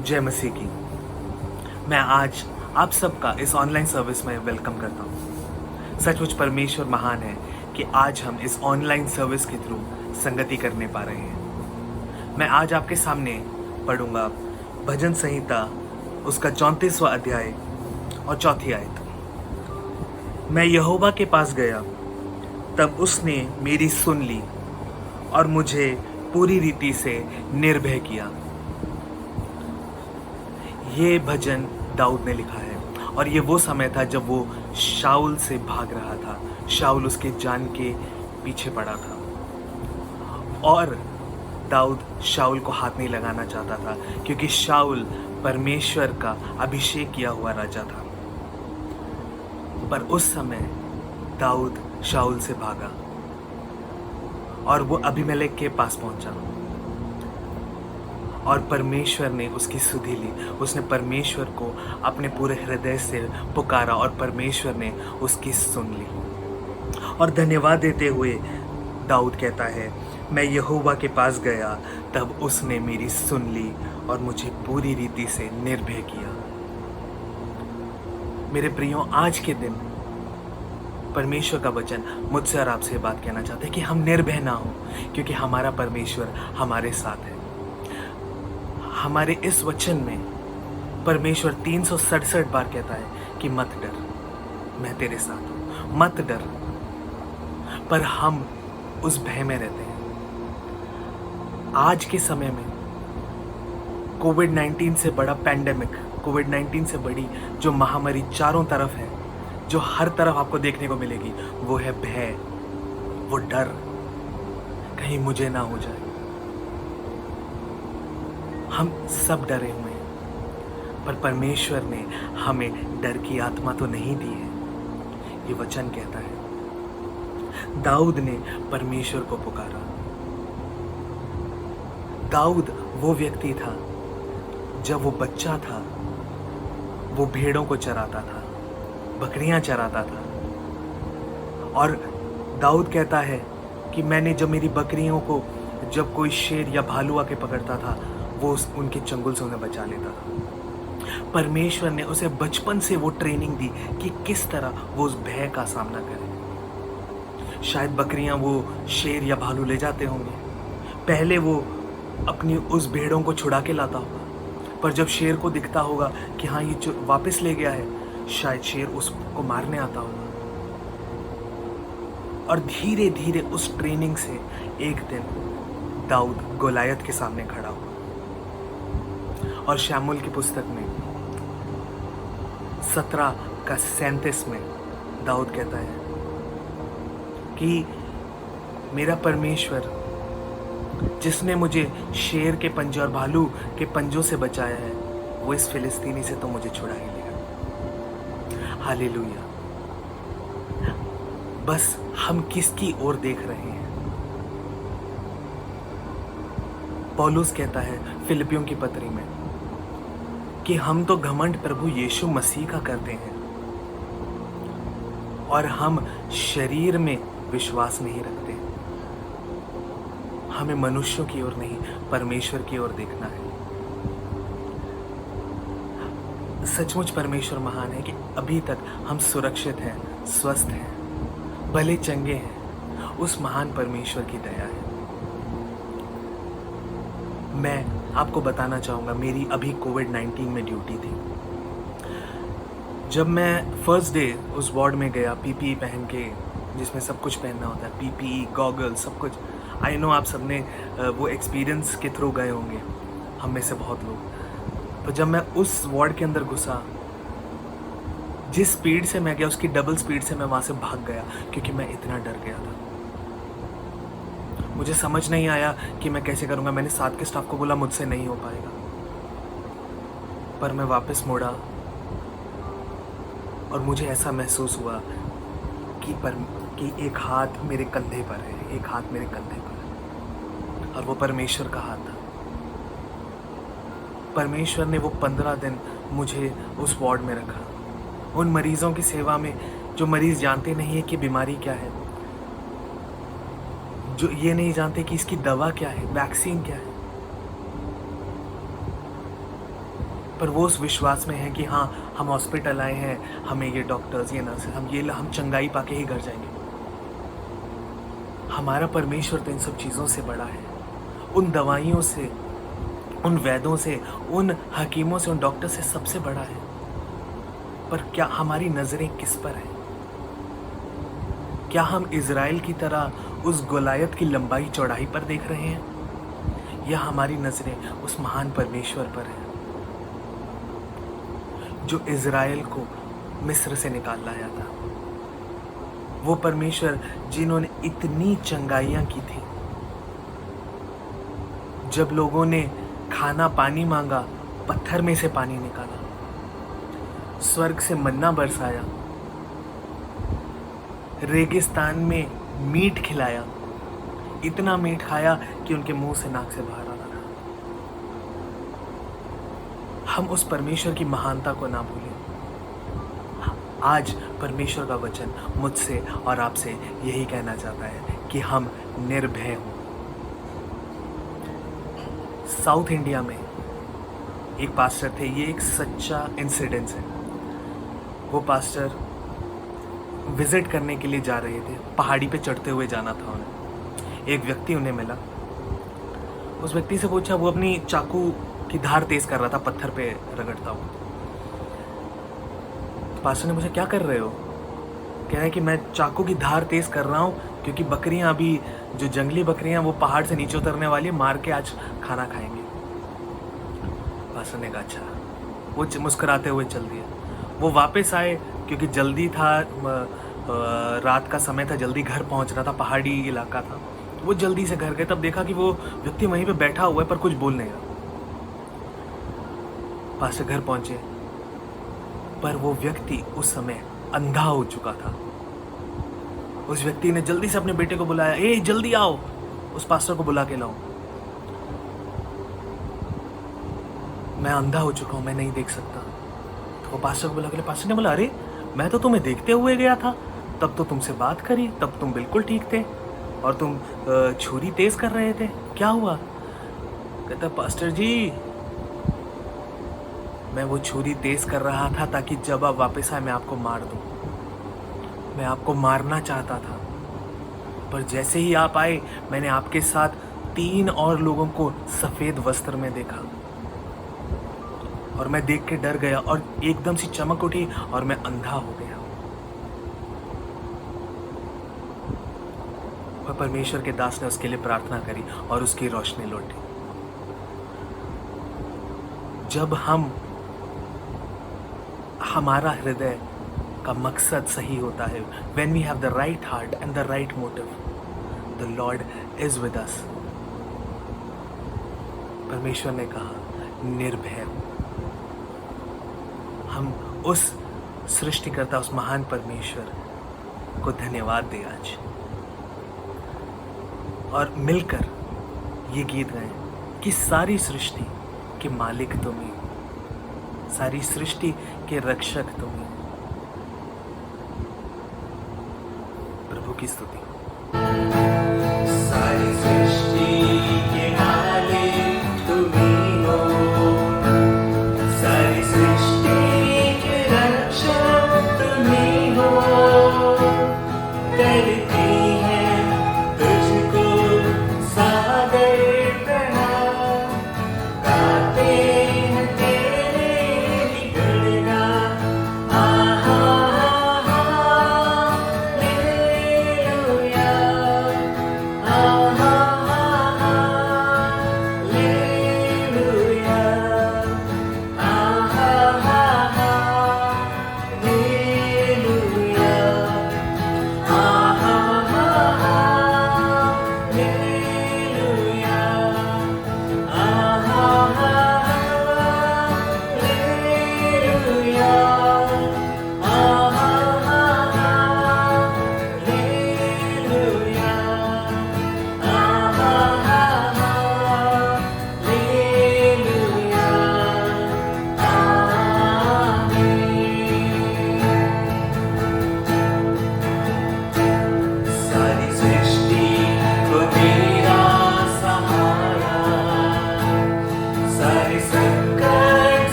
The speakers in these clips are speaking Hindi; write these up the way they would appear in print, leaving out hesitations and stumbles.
जय मसीह की। मैं आज आप सबका इस ऑनलाइन सर्विस में वेलकम करता हूँ। सचमुच परमेश्वर महान है कि आज हम इस ऑनलाइन सर्विस के थ्रू संगति करने पा रहे हैं। मैं आज आपके सामने पढ़ूंगा भजन संहिता उसका 34वां अध्याय और 4थी आयत। मैं यहोवा के पास गया, तब उसने मेरी सुन ली और मुझे पूरी रीति से निर्भय किया। ये भजन दाऊद ने लिखा है और ये वो समय था जब वो शाऊल से भाग रहा था। शाऊल उसके जान के पीछे पड़ा था और दाऊद शाऊल को हाथ नहीं लगाना चाहता था, क्योंकि शाऊल परमेश्वर का अभिषेक किया हुआ राजा था। पर उस समय दाऊद शाऊल से भागा और वो अबीमेलेक के पास पहुंचा और परमेश्वर ने उसकी सुधि ली। उसने परमेश्वर को अपने पूरे हृदय से पुकारा और परमेश्वर ने उसकी सुन ली। और धन्यवाद देते हुए दाऊद कहता है, मैं यहोवा के पास गया, तब उसने मेरी सुन ली और मुझे पूरी रीति से निर्भय किया। मेरे प्रियो, आज के दिन परमेश्वर का वचन मुझसे और आपसे बात कहना चाहते हैं कि हम निर्भय ना हो, क्योंकि हमारा परमेश्वर हमारे साथ है। हमारे इस वचन में परमेश्वर 367 बार कहता है कि मत डर, मैं तेरे साथ हूं, मत डर। पर हम उस भय में रहते हैं। आज के समय में कोविड-19 से बड़ा पैंडेमिक, कोविड-19 से बड़ी जो महामारी चारों तरफ है, जो हर तरफ आपको देखने को मिलेगी, वो है भय, वो डर, कहीं मुझे ना हो जाए। हम सब डरे हुए हैं, पर परमेश्वर ने हमें डर की आत्मा तो नहीं दी है। ये वचन कहता है दाऊद ने परमेश्वर को पुकारा। दाऊद वो व्यक्ति था, जब वो बच्चा था वो भेड़ों को चराता था, बकरियां चराता था। और दाऊद कहता है कि मैंने जब मेरी बकरियों को जब कोई शेर या भालू आके पकड़ता था, वो उनके चंगुल से उन्हें बचा लेता था। परमेश्वर ने उसे बचपन से वो ट्रेनिंग दी कि किस तरह वो उस भय का सामना करे। शायद बकरियां वो शेर या भालू ले जाते होंगे, पहले वो अपनी उस भेड़ों को छुड़ा के लाता होगा, पर जब शेर को दिखता होगा कि हाँ ये वापस ले गया है, शायद शेर उसको मारने आता होगा। और धीरे धीरे उस ट्रेनिंग से एक दिन दाऊद गोलायत के सामने खड़ा हुआ। और शमूएल की पुस्तक में 17:37 में दाऊद कहता है कि मेरा परमेश्वर जिसने मुझे शेर के पंजे और भालू के पंजों से बचाया है, वो इस फिलिस्तीनी से तो मुझे छुड़ा ही लेगा। हालेलुया। बस हम किसकी ओर देख रहे हैं? पौलुस कहता है फिलिपियों की पत्री में कि हम तो घमंड प्रभु यीशु मसीह का करते हैं और हम शरीर में विश्वास नहीं रखते। हमें मनुष्यों की ओर नहीं, परमेश्वर की ओर देखना है। सचमुच परमेश्वर महान है कि अभी तक हम सुरक्षित हैं, स्वस्थ हैं, भले चंगे हैं। उस महान परमेश्वर की दया है। मैं आपको बताना चाहूँगा, मेरी अभी कोविड-19 में ड्यूटी थी। जब मैं फर्स्ट डे उस वार्ड में गया, पीपीई पहन के, जिसमें सब कुछ पहनना होता है, पीपीई, गॉगल, सब कुछ। आई नो आप सबने वो एक्सपीरियंस के थ्रू गए होंगे, हम में से बहुत लोग। तो जब मैं उस वार्ड के अंदर घुसा, जिस स्पीड से मैं गया उसकी डबल स्पीड से मैं वहाँ से भाग गया, क्योंकि मैं इतना डर गया था। मुझे समझ नहीं आया कि मैं कैसे करूँगा। मैंने साथ के स्टाफ को बोला मुझसे नहीं हो पाएगा, पर मैं वापस मुड़ा और मुझे ऐसा महसूस हुआ कि एक हाथ मेरे कंधे पर है, एक हाथ मेरे कंधे पर है, और वो परमेश्वर का हाथ था। परमेश्वर ने वो 15 दिन मुझे उस वार्ड में रखा, उन मरीजों की सेवा में जो मरीज जानते नहीं है कि बीमारी क्या है, जो ये नहीं जानते कि इसकी दवा क्या है, वैक्सीन क्या है। पर वो उस विश्वास में है कि हाँ, हम हॉस्पिटल आए हैं, हमें ये डॉक्टर्स, ये नर्सेस, हम चंगाई पाके ही घर जाएंगे। हमारा परमेश्वर तो इन सब चीज़ों से बड़ा है, उन दवाइयों से, उन वैद्यों से, उन हकीमों से, उन डॉक्टर से सबसे बड़ा है। पर क्या हमारी नज़रें किस पर हैं? क्या हम इज़राइल की तरह उस गोलायत की लंबाई चौड़ाई पर देख रहे हैं, या हमारी नज़रें उस महान परमेश्वर पर हैं जो इज़राइल को मिस्र से निकाल लाया था? वो परमेश्वर जिन्होंने इतनी चंगाइयाँ की थी, जब लोगों ने खाना पानी मांगा, पत्थर में से पानी निकाला, स्वर्ग से मन्ना बरसाया, रेगिस्तान में मीट खिलाया, इतना मीट खाया कि उनके मुंह से नाक से बाहर आ रहा था। हम उस परमेश्वर की महानता को ना भूलें। आज परमेश्वर का वचन मुझसे और आपसे यही कहना चाहता है कि हम निर्भय हों। साउथ इंडिया में एक पास्टर थे, ये एक सच्चा इंसिडेंस है। वो पास्टर विजिट करने के लिए जा रहे थे, पहाड़ी पे चढ़ते हुए जाना था उन्हें। एक व्यक्ति उन्हें मिला, उस व्यक्ति से पूछा, वो अपनी चाकू की धार तेज कर रहा था, पत्थर पे रगड़ता हुआ। पास्टर ने पूछा, क्या कर रहे हो? कह रहा है कि मैं चाकू की धार तेज कर रहा हूँ क्योंकि बकरियां, अभी जो जंगली बकरियां वो पहाड़ से नीचे उतरने वाली है, मार के आज खाना खाएंगे। पास्टर ने कहा अच्छा। वो मुस्कुराते हुए चल दिया। वो वापस आए क्योंकि जल्दी था, रात का समय था, जल्दी घर पहुंच रहा था, पहाड़ी इलाका था। वो जल्दी से घर गए, तब देखा कि वो व्यक्ति वहीं पे बैठा हुआ है पर कुछ बोल नहीं रहा। पास्टर घर पहुंचे, पर वो व्यक्ति उस समय अंधा हो चुका था। उस व्यक्ति ने जल्दी से अपने बेटे को बुलाया, ए जल्दी आओ, उस पास्टर को बुला के लाओ, मैं अंधा हो चुका हूं, मैं नहीं देख सकता। तो वो पास्टर को बुला के लाया। पास्टर ने बोला, अरे मैं तो तुम्हें देखते हुए गया था, तब तो तुमसे बात करी, तब तुम बिल्कुल ठीक थे और तुम छुरी तेज कर रहे थे, क्या हुआ? कहता, पास्टर जी मैं वो छुरी तेज कर रहा था ताकि जब आप वापस आए मैं आपको मार दूं। मैं आपको मारना चाहता था, पर जैसे ही आप आए मैंने आपके साथ 3 और लोगों को सफेद वस्त्र में देखा और मैं देख के डर गया और एकदम सी चमक उठी और मैं अंधा हो गया। और परमेश्वर के दास ने उसके लिए प्रार्थना करी और उसकी रोशनी लौटी। जब हमारा हृदय का मकसद सही होता है, when we have the right heart and the right motive, the Lord is with us। परमेश्वर ने कहा निर्भय हो। हम उस सृष्टिकर्ता, उस महान परमेश्वर को धन्यवाद दें आज, और मिलकर ये गीत गाएं कि सारी सृष्टि के मालिक तुम ही, सारी सृष्टि के रक्षक तुम ही। प्रभु की स्तुति। सारी सृष्टि के मालिक तुम ही हो, सारी सृष्टि के रक्षक तुम ही हो। करती है तुझको सादर प्रणाम, गाते हैं तेरे गुणगान। आहा, हालेलुया।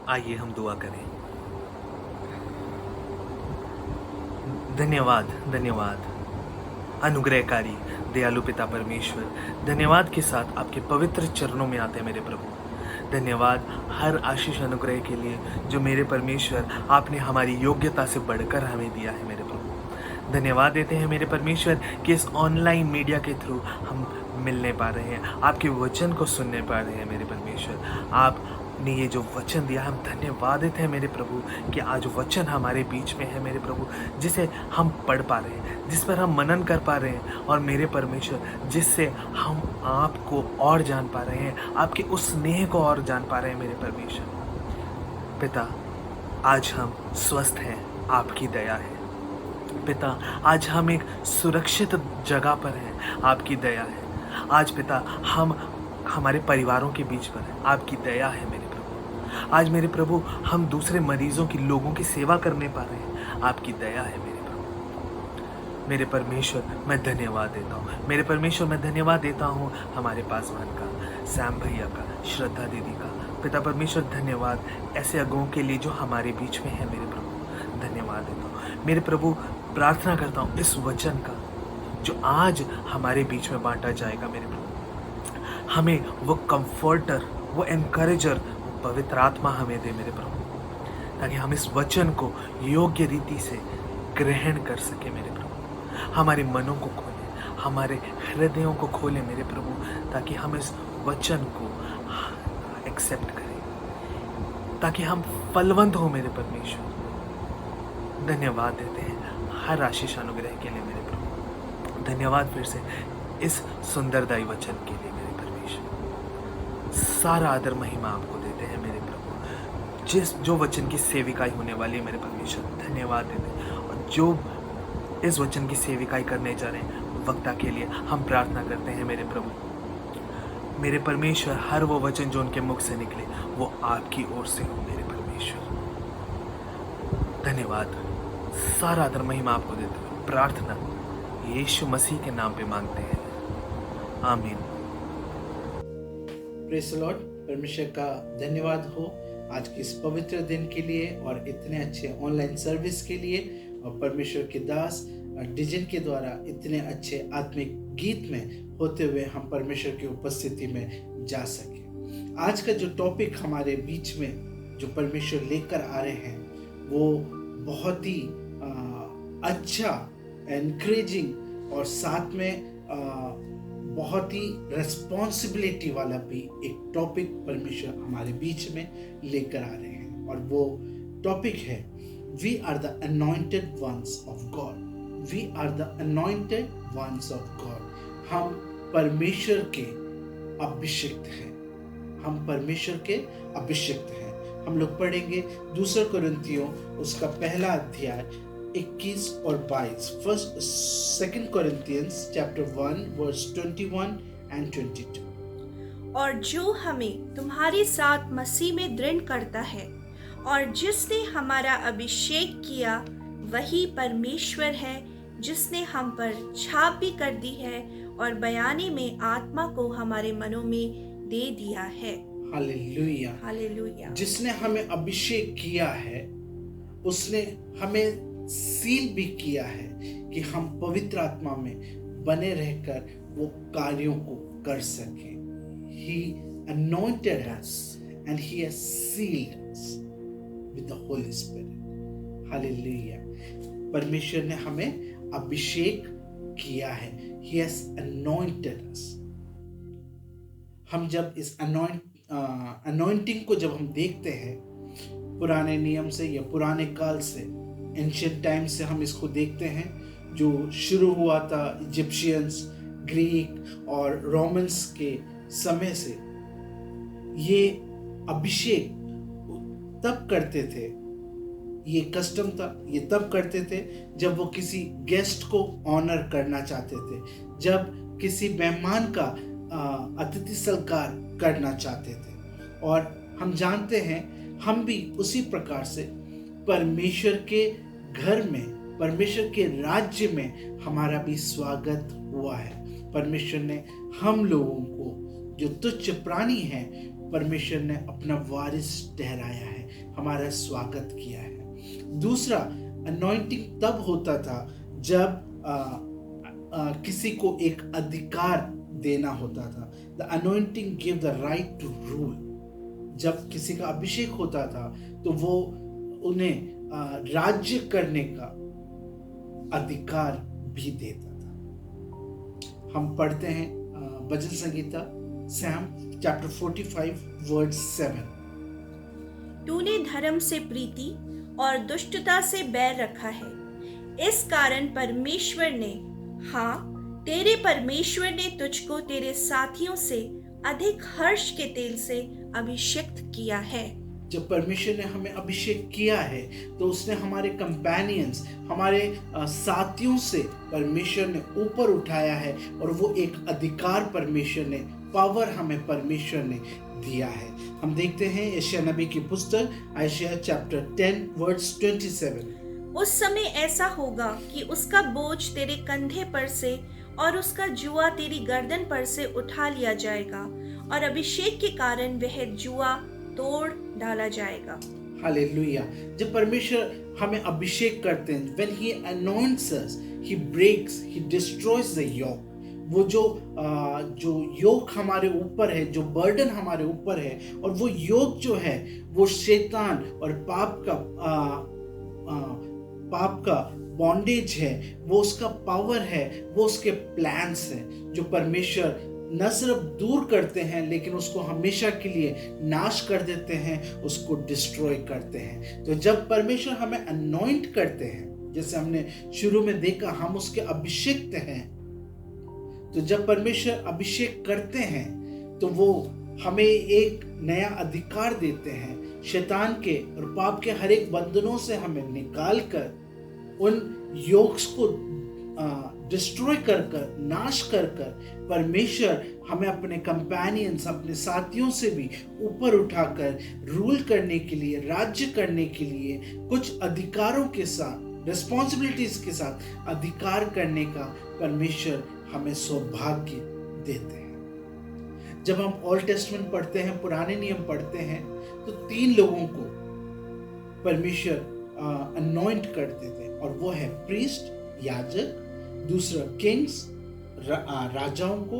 आइए हम दुआ करें। धन्यवाद, धन्यवाद अनुग्रहकारी दयालु पिता परमेश्वर, धन्यवाद के साथ आपके पवित्र चरणों में आते हैं मेरे प्रभु। धन्यवाद हर आशीष अनुग्रह के लिए जो मेरे परमेश्वर आपने हमारी योग्यता से बढ़कर हमें दिया है मेरे प्रभु। धन्यवाद देते हैं मेरे परमेश्वर कि इस ऑनलाइन मीडिया के थ्रू हम मिलने पा रहे हैं, आपके वचन को सुनने पा रहे हैं मेरे परमेश्वर। आपने ये जो वचन दिया, हम धन्यवाद देते हैं मेरे प्रभु कि आज वचन हमारे बीच में है मेरे प्रभु, जिसे हम पढ़ पा रहे हैं, जिस पर हम मनन कर पा रहे हैं, और मेरे परमेश्वर जिससे हम आपको और जान पा रहे हैं, आपके उस स्नेह को और जान पा रहे हैं मेरे परमेश्वर। पिता, आज हम स्वस्थ हैं, आपकी दया है। पिता, आज हम एक सुरक्षित जगह पर हैं, आपकी दया है। आज पिता हम हमारे परिवारों के बीच पर हैं, आपकी दया है मेरे प्रभु। आज मेरे प्रभु हम दूसरे मरीजों की, लोगों की सेवा करने पा रहे हैं, आपकी दया है मेरे प्रभु। मेरे परमेश्वर मैं धन्यवाद देता हूँ, मेरे परमेश्वर मैं धन्यवाद देता हूँ हमारे पासवान का, सैम भैया का, श्रद्धा दीदी का। पिता परमेश्वर धन्यवाद ऐसे अगुओं के लिए जो हमारे बीच में है मेरे प्रभु, धन्यवाद देता हूँ मेरे प्रभु। प्रार्थना करता हूँ इस वचन का जो आज हमारे बीच में बांटा जाएगा मेरे प्रभु, हमें वो कंफर्टर, वो एनकरेजर, वो पवित्र आत्मा हमें दे मेरे प्रभु, ताकि हम इस वचन को योग्य रीति से ग्रहण कर सके मेरे प्रभु। हमारे मनों को खोले, हमारे हृदयों को खोले मेरे प्रभु, ताकि हम इस वचन को एक्सेप्ट करें, ताकि हम फलवंत हो मेरे परमेश्वर। धन्यवाद देते हैं हर आशीष अनुग्रह के लिए मेरे प्रभु। धन्यवाद फिर से इस सुंदरदायी वचन के लिए मेरे परमेश्वर। सारा आदर महिमा आपको देते हैं मेरे प्रभु। जो वचन की सेविकाई होने वाली है मेरे परमेश्वर, धन्यवाद देते हैं। और जो इस वचन की सेविकाई करने जा रहे हैं वक्ता के लिए हम प्रार्थना करते हैं मेरे प्रभु। मेरे परमेश्वर हर वो वचन जो उनके मुख से निकले वो आपकी ओर से हो मेरे परमेश्वर। धन्यवाद, सारा आदर महिमा आपको देते हुए प्रार्थना यीशु मसीह के नाम पे मांगते हैं, आमीन। Praise the Lord. परमेश्वर का धन्यवाद हो आज के इस पवित्र दिन के लिए और इतने अच्छे ऑनलाइन सर्विस के लिए, और परमेश्वर के दास डिजन के द्वारा इतने अच्छे आत्मिक गीत में होते हुए हम परमेश्वर की उपस्थिति में जा सके। आज का जो टॉपिक हमारे बीच में जो परमेश्वर लेकर आ रहे हैं वो बहुत ही अच्छा, एनकरेजिंग और साथ में बहुत ही रिस्पॉन्सिबिलिटी वाला भी एक टॉपिक परमेश्वर हमारे बीच में लेकर आ रहे हैं। और वो टॉपिक है we are the anointed ones of God. We are the anointed ones of God. हम परमेश्वर के अभिषिक्त हैं, हम परमेश्वर के अभिषिक्त हैं। हम लोग पढ़ेंगे 2 कुरिन्थियों उसका पहला अध्याय 21 और 22। First 2 Corinthians chapter 1 verse 21 and 22। और जो हमें तुम्हारे साथ मसीह में दृढ़ करता है और जिसने हमारा अभिषेक किया वही परमेश्वर है, जिसने हम पर छाप भी कर दी है और बयाने में आत्मा को हमारे मनों में दे दिया है। Hallelujah, hallelujah. जिसने हमें अभिषेक किया है उसने हमें सील भी किया है कि हम पवित्र आत्मा में बने रहकर वो कार्यों को कर सके। He anointed us and he has sealed us with the Holy Spirit। Hallelujah. परमेश्वर ने हमें अभिषेक किया है। He has anointed us। हम जब इस अनॉइंटिंग को जब हम देखते हैं पुराने नियम से या पुराने काल से, एंशिएंट टाइम से हम इसको देखते हैं, जो शुरू हुआ था इजिप्शियंस, ग्रीक और रोमन्स के समय से। ये अभिषेक तब करते थे, ये कस्टम था, ये तब करते थे जब वो किसी गेस्ट को ऑनर करना चाहते थे, जब किसी मेहमान का अतिथि सत्कार करना चाहते थे। और हम जानते हैं हम भी उसी प्रकार से परमेश्वर के घर में, परमेश्वर के राज्य में हमारा भी स्वागत हुआ है। परमेश्वर ने हम लोगों को जो तुच्छ प्राणी हैं परमेश्वर ने अपना वारिस ठहराया है, हमारा स्वागत किया है। दूसरा, अनॉइंटिंग तब होता था जब किसी को एक अधिकार देना होता था। The anointing give the right to rule. जब किसी का अभिषेक होता था तो वो उन्हें राज्य करने का अधिकार भी देता था। हम पढ़ते हैं भजन संगीता सैम चैप्टर 45 वर्स 7। तूने धर्म से प्रीति और दुष्टता से बैर रखा है, इस कारण परमेश्वर ने, हाँ तेरे परमेश्वर ने तुझको तेरे साथियों से अधिक हर्ष के तेल से अभिषेक किया है। जब परमेश्वर ने हमें अभिषेक किया है तो उसने हमारे कंपेनियंस, हमारे साथियों से परमेश्वर ने ऊपर उठाया है, और वो एक अधिकार परमेश्वर ने, पावर हमें परमेश्वर ने दिया है। हम देखते हैं यशायाह नबी की पुस्तक यशायाह चैप्टर 10 वर्स 27। उस समय ऐसा होगा कि उसका बोझ तेरे कंधे पर से और उसका जुआ तेरी गर्दन पर से उठा लिया जाएगा, और अभिषेक के कारण वह जुआ तोड़ डाला जाएगा। हालेलुया। जब परमेश्वर हमें अभिषेक करते हैं, when he anoints us, he breaks, he destroys the yoke। वो जो योक हमारे ऊपर है, जो बर्डन हमारे ऊपर है, और वो योक जो है वो शैतान और पाप का बॉन्डेज है, वो उसका पावर है, वो उसके प्लान्स हैं जो परमेश्वर न सिर्फ दूर करते हैं लेकिन उसको हमेशा के लिए नाश कर देते हैं, उसको डिस्ट्रॉय करते हैं। तो जब परमेश्वर हमें अनॉइंट करते हैं, जैसे हमने शुरू में देखा, हम उसके अभिषिक्त हैं। तो जब परमेश्वर अभिषेक करते हैं तो वो हमें एक नया अधिकार देते हैं, शैतान के और पाप के हर एक बंधनों से हमें निकाल कर, उन योक्स को डिस्ट्रॉय कर नाश कर परमेश्वर हमें अपने कंपेनियंस, अपने साथियों से भी ऊपर उठाकर रूल करने के लिए, राज्य करने के लिए, कुछ अधिकारों के साथ, रिस्पॉन्सिबिलिटीज के साथ अधिकार करने का परमेश्वर हमें सौभाग्य देते हैं। जब हम ओल्ड टेस्टमेंट पढ़ते हैं, पुराने नियम पढ़ते हैं, तो 3 लोगों को परमेश्वर अनॉइंट करते थे, और वो है प्रीस्ट, याजक, दूसरा किंग्स, राजाओं को,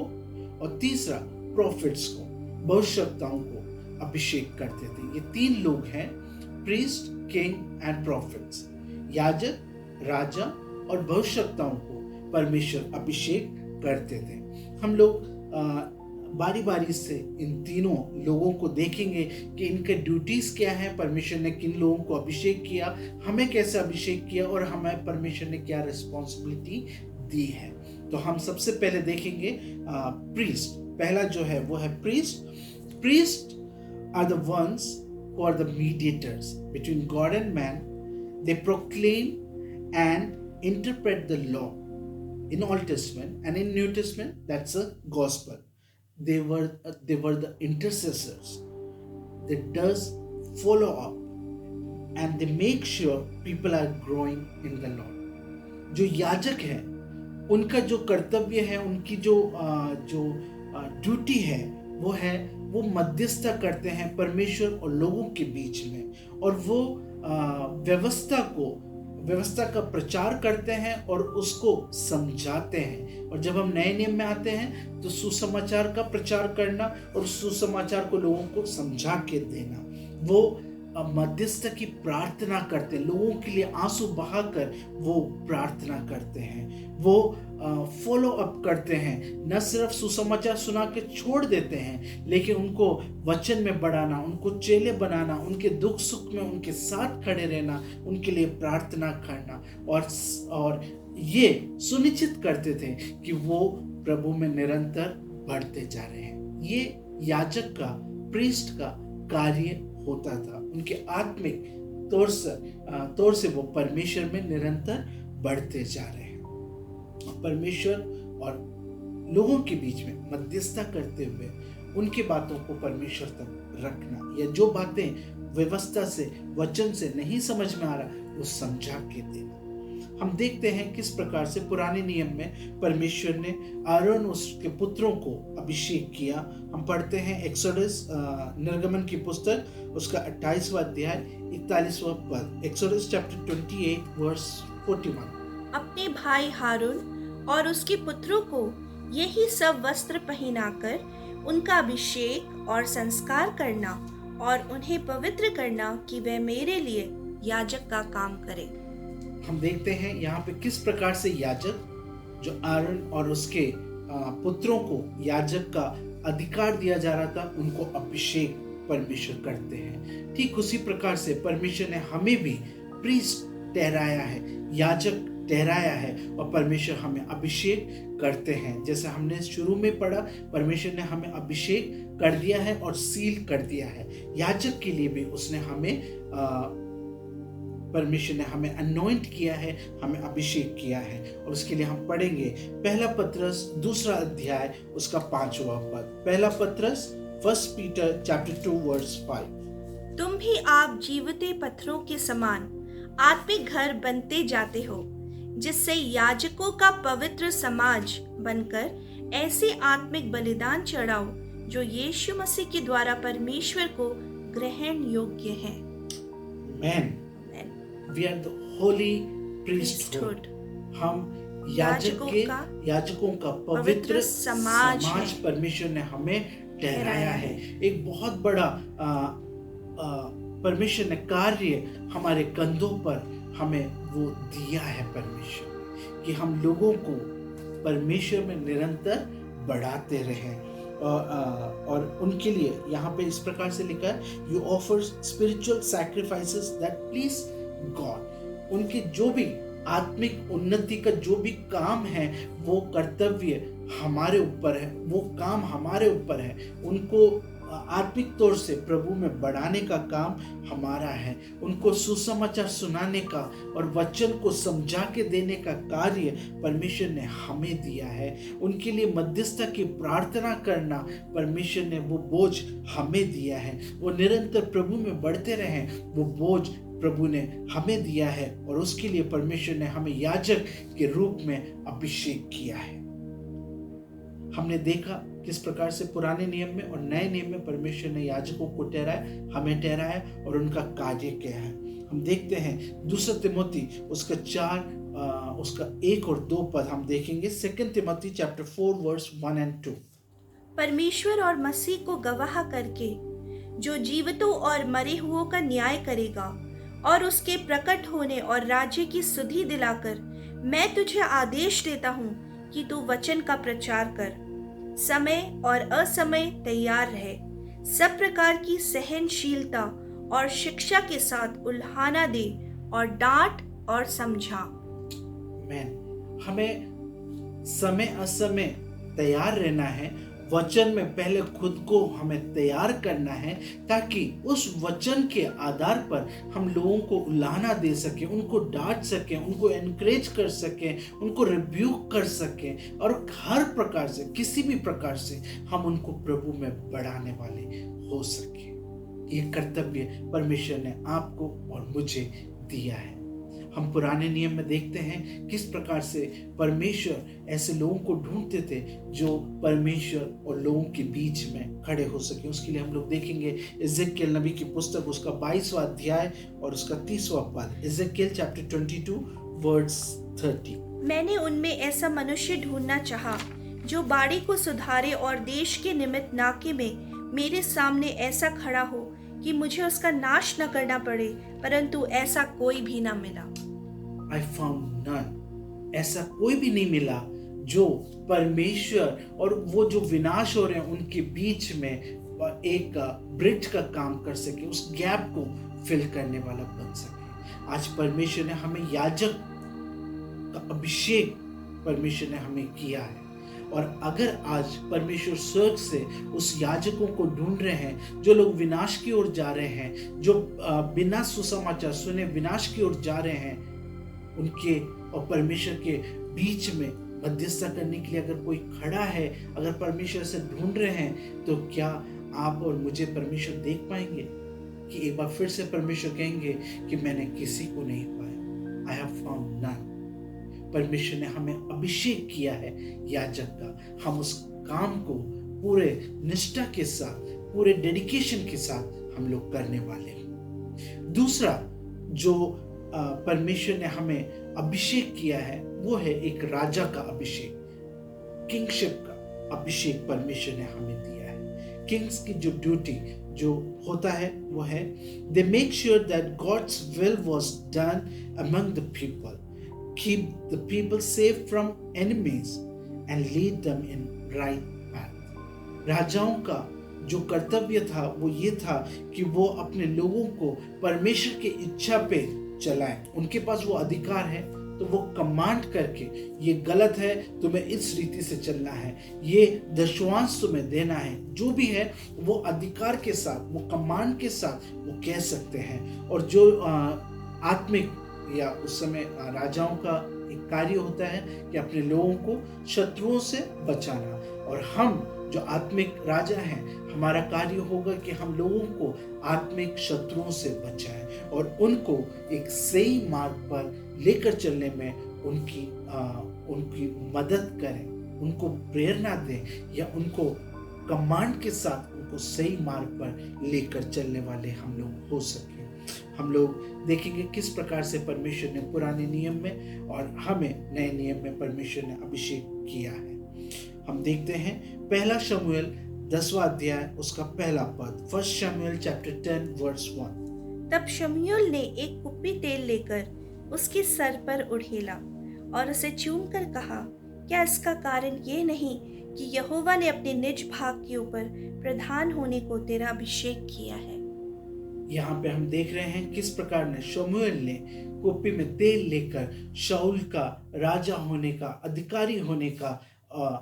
और तीसरा प्रॉफिट्स को, भविष्यवक्ताओं को अभिषेक करते थे। ये 3 लोग हैं, प्रीस्ट, किंग एंड प्रॉफिट्स। याजक, राजा और भविष्यवक्ताओं को परमेश्वर अभिषेक करते थे। हम लोग बारी बारी से इन तीनों लोगों को देखेंगे कि इनके ड्यूटीज क्या है, परमेश्वर ने किन लोगों को अभिषेक किया, हमें कैसे अभिषेक किया, और हमें परमेश्वर ने क्या रिस्पॉन्सिबिलिटी दी है। तो हम सबसे पहले देखेंगे प्रीस्ट। पहला जो है वो है priest. Priest are the ones who are the mediators between God and man. They proclaim and interpret the law in Old Testament, and in New Testament that's a gospel. They were the intercessors that does follow up and they make sure people are growing in the Lord. जो याजक है, उनका जो कर्तव्य है, उनकी जो ड्यूटी है, वो मध्यस्थता करते हैं परमेश्वर और लोगों के बीच में, और वो व्यवस्था का प्रचार करते हैं और उसको समझाते हैं। और जब हम नए नियम में आते हैं तो सुसमाचार का प्रचार करना और सुसमाचार को लोगों को समझा के देना। वो मध्यस्थ की प्रार्थना करते हैं, लोगों के लिए आंसू बहाकर वो प्रार्थना करते हैं, वो फॉलो अप करते हैं। न सिर्फ सुसमाचार सुना के छोड़ देते हैं, लेकिन उनको वचन में बढ़ाना, उनको चेले बनाना, उनके दुख सुख में उनके साथ खड़े रहना, उनके लिए प्रार्थना करना, और ये सुनिश्चित करते थे कि वो प्रभु में निरंतर बढ़ते जा रहे हैं। ये याजक का, प्रीस्ट का कार्य होता था। उनके आत्मिक तौर से वो परमेश्वर में निरंतर बढ़ते जा रहे हैं। परमेश्वर और लोगों के बीच में मध्यस्थता करते हुए उनकी बातों को परमेश्वर तक रखना, या जो बातें व्यवस्था से, वचन से नहीं समझ में आ रहा, वो समझा के देना। हम देखते हैं किस प्रकार से पुराने नियम में परमेश्वर ने आरोन उसके पुत्रों को अभिषेक किया। हम पढ़ते हैं एक्सोडस निर्गमन की पुस्तक उसका 28वां अध्याय 41वां पद। Exodus chapter 28 verse 41। अपने भाई हारून और उसके पुत्रों को यही सब वस्त्र पहनाकर उनका अभिषेक और संस्कार करना और उन्हें पवित्र करना कि वे मेरे लिए याजक का काम करें। हम देखते हैं यहाँ पे किस प्रकार से याजक जो आरोन और उसके पुत्रों को याजक का अधिकार दिया जा रहा था, उनको अभिषेक परमेश्वर करते हैं। ठीक उसी प्रकार से परमेश्वर ने हमें भी प्रीस्ट ठहराया है, याजक ठहराया है, और परमेश्वर हमें अभिषेक करते हैं। जैसे हमने शुरू में पढ़ा, परमेश्वर ने हमें अभिषेक कर दिया है और सील कर दिया है। याजक के लिए भी उसने हमें परमेश्वर ने हमें अनॉइंट किया है, हमें अभिषेक किया है। और उसके लिए हम पढ़ेंगे पहला पत्रस 2 अध्याय उसका 5वां पद। पहला पत्रस 1 पीटर चैप्टर 2 वर्स 5। तुम भी आप जीवते पत्थरों के समान आत्मिक घर बनते जाते हो, जिससे याजकों का पवित्र समाज बनकर ऐसे आत्मिक बलिदान चढ़ाओ जो यीशु मसीह के द्वारा परमेश्वर को ग्रहण योग्य है। Amen. We are the holy priesthood. हम याजकों का पवित्र समाज परमेश्वर ने हमें ठहराया है। एक बहुत बड़ा परमेश्वर ने कार्य हमारे कंधों पर हमें वो दिया है परमेश्वर, कि हम लोगों को परमेश्वर में निरंतर बढ़ाते रहें। और उनके लिए यहाँ पे इस प्रकार से लिखा है, you offer spiritual sacrifices that please God. उनकी जो भी आत्मिक उन्नति का जो भी काम है, वो कर्तव्य हमारे ऊपर है, वो काम हमारे ऊपर है। उनको आत्मिक तौर से प्रभु में बढ़ाने का काम हमारा है। उनको सुसमाचार सुनाने का और वचन को समझा के देने का कार्य परमेश्वर ने हमें दिया है। उनके लिए मध्यस्थता की प्रार्थना करना परमेश्वर ने वो बोझ हमें दिया है। वो निरंतर प्रभु में बढ़ते रहें, वो बोझ प्रभु ने हमें दिया है। और उसके लिए परमेश्वर ने हमें याजक के रूप में अभिषेक किया है। हमने देखा किस प्रकार से पुराने नियम में और नए नियम में परमेश्वर ने याजकों को ठहराया, हमें ठहराया और उनका कार्य किया है। हम देखते हैं 2 तिमोथी उसका 4 उसका 1 और 2 पद हम देखेंगे। 2 तिमोथी चैप्टर 4 वर्स 1 और 2। परमेश्वर और मसीह को गवाह करके, जो जीवितों और मरे हुओं का न्याय करेगा, और उसके प्रकट होने और राज्य की सुधि दिलाकर, मैं तुझे आदेश देता हूँ कि तू वचन का प्रचार कर, समय और असमय तैयार रहे, सब प्रकार की सहनशीलता और शिक्षा के साथ उल्हाना दे और डांट और समझा। हमें समय असमय तैयार रहना है। वचन में पहले खुद को हमें तैयार करना है, ताकि उस वचन के आधार पर हम लोगों को उलाहना दे सकें, उनको डांट सकें, उनको एनकरेज कर सकें, उनको रिब्यूक कर सकें, और हर प्रकार से, किसी भी प्रकार से हम उनको प्रभु में बढ़ाने वाले हो सकें। ये कर्तव्य परमेश्वर ने आपको और मुझे दिया है। हम पुराने नियम में देखते हैं किस प्रकार से परमेश्वर ऐसे लोगों को ढूंढते थे जो परमेश्वर और लोगों के बीच में खड़े हो सके। उसके लिए हम लोग देखेंगे एजेकियल नबी की पुस्तक उसका 22वां अध्याय और उसका 30वां पद। Ezekiel chapter 22 verse 30। मैंने उनमें ऐसा मनुष्य ढूंढना चाहा जो बाड़ी को सुधारे और देश के निमित्त नाके में मेरे सामने ऐसा खड़ा हो कि मुझे उसका नाश न करना पड़े, परंतु ऐसा कोई भी ना मिला। I found none. ऐसा कोई भी नहीं मिला जो परमेश्वर और वो जो विनाश हो रहे हैं उनके बीच में एक ब्रिज का काम कर सके, उस गैप को फिल करने वाला बन सके। आज परमेश्वर ने हमें याजक का अभिषेक परमेश्वर ने हमें किया है। और अगर आज परमेश्वर स्वर्ग से उस याजकों को ढूंढ रहे हैं, जो लोग विनाश की ओर जा रहे हैं, जो बिना सुसमाचार सुने विनाश की ओर जा रहे हैं, उनके और परमेश्वर के बीच में मध्यस्थता करने के लिए अगर कोई खड़ा है, अगर परमेश्वर से ढूंढ रहे हैं, तो क्या आप और मुझे परमेश्वर देख पाएंगे कि एक बार फिर से परमेश्वर कहेंगे कि मैंने किसी को नहीं पाया। I have found none. परमेश्वर ने हमें अभिषेक किया है याजक का, हम उस काम को पूरे निष्ठा के साथ, पूरे डेडिकेशन के साथ हम लोग करने वाले हैं। दूसरा जो परमेश्वर ने हमें अभिषेक किया है वो है एक राजा का अभिषेक, किंगशिप का अभिषेक परमेश्वर ने हमें दिया है। किंग्स की जो ड्यूटी जो होता है वो है they make sure that God's will was done among the people, keep the people safe from enemies and lead them in right path. राजाओं का जो कर्तव्य था वो ये था कि वो अपने लोगों को परमेश्वर की इच्छा पे चलाएं। उनके पास वो अधिकार है तो वो कमांड करके ये गलत है, तुम्हें इस रीति से चलना है, ये दशवांश तुम्हें देना है, जो भी है वो अधिकार के साथ, वो कमांड के साथ वो कह सकते हैं। और जो आत्मिक या उस समय राजाओं का एक कार्य होता है कि अपने लोगों को शत्रुओं से बचाना, और हम जो आत्मिक राजा हैं हमारा कार्य होगा कि हम लोगों को आत्मिक शत्रुओं से बचाएं और उनको एक सही मार्ग पर लेकर चलने में उनकी मदद करें, उनको प्रेरणा दें या उनको कमांड के साथ उनको सही मार्ग पर लेकर चलने वाले हम लोग हो सकें। हम लोग देखेंगे किस प्रकार से परमेश्वर ने पुराने नियम में और हमें नए नियम में परमेश्वर ने अभिषेक किया है। हम देखते हैं पहला शमूएल 10वां अध्याय उसका पहला पद, 1 शमूएल चैप्टर 10 वर्स 1। तब शमूएल ने एक कुप्पी तेल लेकर उसके सर पर उड़ेला और उसे चूमकर कहा, क्या इसका कारण ये नहीं कि यहोवा ने अपने निज भाग के ऊपर प्रधान होने को तेरा अभिषेक किया है। यहाँ पे हम देख रहे हैं किस प्रकार ने शमूएल ने कुप्पी में तेल लेकर शाऊल का राजा होने का, अधिकारी होने का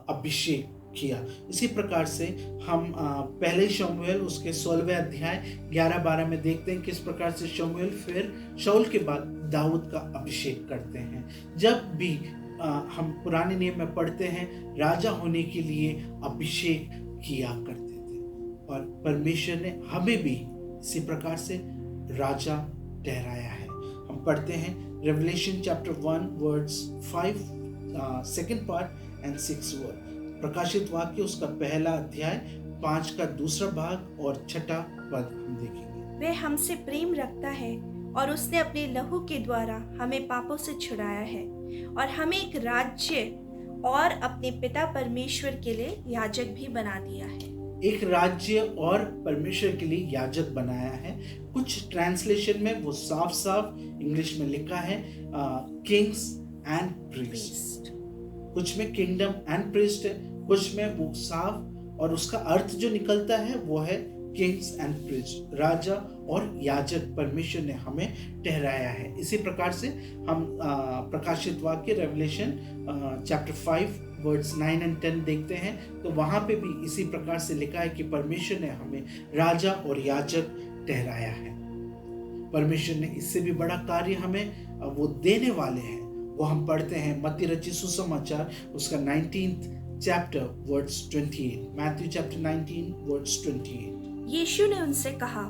अभिषेक किया। इसी प्रकार से हम पहले शमूएल उसके 16वें अध्याय 11-12 में देखते हैं किस प्रकार से शमूएल फिर शाऊल के बाद दाऊद का अभिषेक करते हैं। जब भी हम पुराने नियम में पढ़ते हैं राजा होने के लिए अभिषेक किया करते थे, और परमेश्वर ने हमें भी इसी प्रकार से राजा ठहराया है। हम पढ़ते हैं revelation chapter 1 words 5 second part and 6 word, प्रकाशित वाक्य उसका पहला अध्याय 5 का दूसरा भाग और 6ठा पद हम देखेंगे। वह हमसे प्रेम रखता है और उसने अपने लहू के द्वारा हमें पापों से छुड़ाया है और हमें एक राज्य और अपने पिता परमेश्वर के लिए याजक भी बना दिया है। एक राज्य और परमेश्वर के लिए याजक बनाया है। कुछ ट्रांसलेशन में वो साफ साफ इंग्लिश में लिखा है किंग्स एंड प्रीस्ट, कुछ में किंगडम एंड प्रीस्ट है, कुछ में वो साफ, और उसका अर्थ जो निकलता है वो है किंग्स एंड प्रीस्ट, राजा और याजक परमेश्वर ने हमें ठहराया है। इसी प्रकार से हम प्रकाशित वाक्य रेवलेशन चैप्टर 5 वर्ड्स 9 एंड 10 देखते हैं तो वहां पे भी इसी प्रकार से लिखा है कि परमेश्वर ने हमें राजा और याजक ठहराया है। परमेश्वर ने इससे भी बड़ा कार्य हमें वो देने वाले हैं। वो हम पढ़ते हैं मत्ती रचित सुसमाचार उसका 19th chapter words 28, Matthew chapter 19 words 28। यीशु ने उनसे कहा,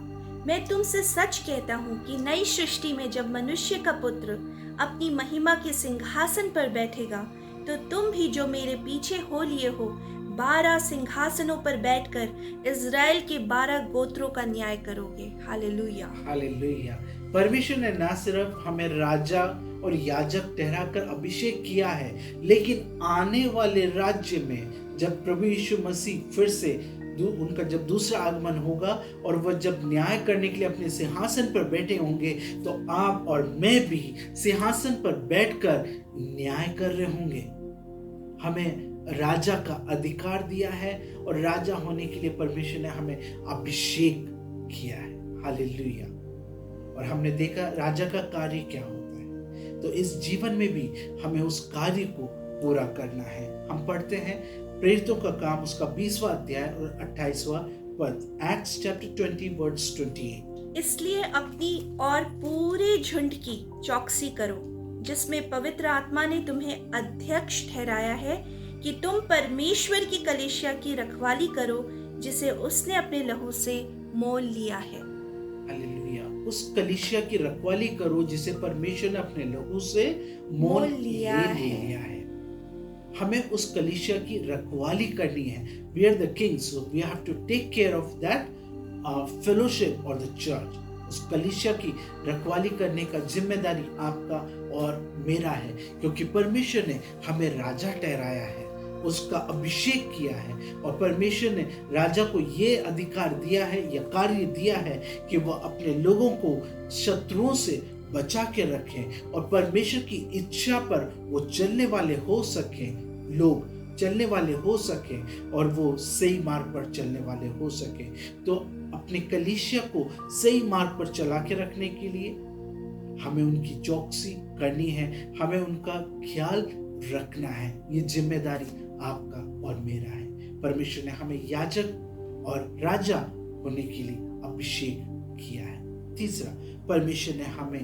मैं तुमसे सच कहता हूँ कि नई सृष्टि में जब मनुष्य का पुत्र अपनी महिमा के सिंहासन पर बैठेगा तो तुम भी जो मेरे पीछे हो लिए हो 12 सिंहासनों पर बैठकर इज़राइल के 12 गोत्रों का न्याय करोगे। Hallelujah, hallelujah. परमेश्वर ने न सिर्फ हमें राजा और याजक ठहराकर अभिषेक किया है, लेकिन आने वाले राज्य में जब प्रभु यीशु मसीह फिर से उनका जब दूसरा आगमन होगा और वह जब न्याय करने के लिए अपने सिंहासन पर बैठे होंगे तो आप और मैं भी सिंहासन पर बैठकर न्याय कर रहे होंगे। हमें राजा का अधिकार दिया है और राजा होने के लिए परमेश्वर ने हमें अभिषेक किया है। हालेलुया। और हमने देखा राजा का कार्य क्या होता है, तो इस जीवन में भी हमें उस कार्य को पूरा करना है। हम पढ़ते हैं प्रेरितों का काम उसका 20वां अध्याय और 28वां पद, एक्ट्स चैप्टर 20 वर्ड्स 28। इसलिए अपनी और पूरे झुंड की चौकसी करो जिसमें पवित्र आत्मा ने तुम्हें अध्यक्ष ठहराया है कि तुम परमेश्वर की कलीसिया की रखवाली करो जिसे उसने अपने लहू से मोल लिया है। हालेलुया। उस कलीसिया की रखवाली करो जिसे परमेश्वर ने अपने लहू से मोल लिया है। हमें उस कलीसिया की रखवाली करनी है। We are the kings, so we have to take care of that fellowship और द चर्च। उस कलीसिया की रखवाली करने का जिम्मेदारी आपका और मेरा है, क्योंकि परमेश्वर ने हमें राजा ठहराया है, उसका अभिषेक किया है, और परमेश्वर ने राजा को ये अधिकार दिया है, यह कार्य दिया है कि वह अपने लोगों को शत्रुओं से बचा के रखें और परमेश्वर की इच्छा पर वो चलने वाले हो सकें, लोग चलने वाले हो सकें और वो सही मार्ग पर चलने वाले हो सकें। तो अपने कलीसिया को सही मार्ग पर चला के रखने के लिए हमें उनकी चौकसी करनी है, हमें उनका ख्याल रखना है। ये जिम्मेदारी आपका और मेरा है। परमेश्वर ने हमें याजक और राजा होने के लिए अभिषेक किया है। तीसरा, परमेश्वर ने हमें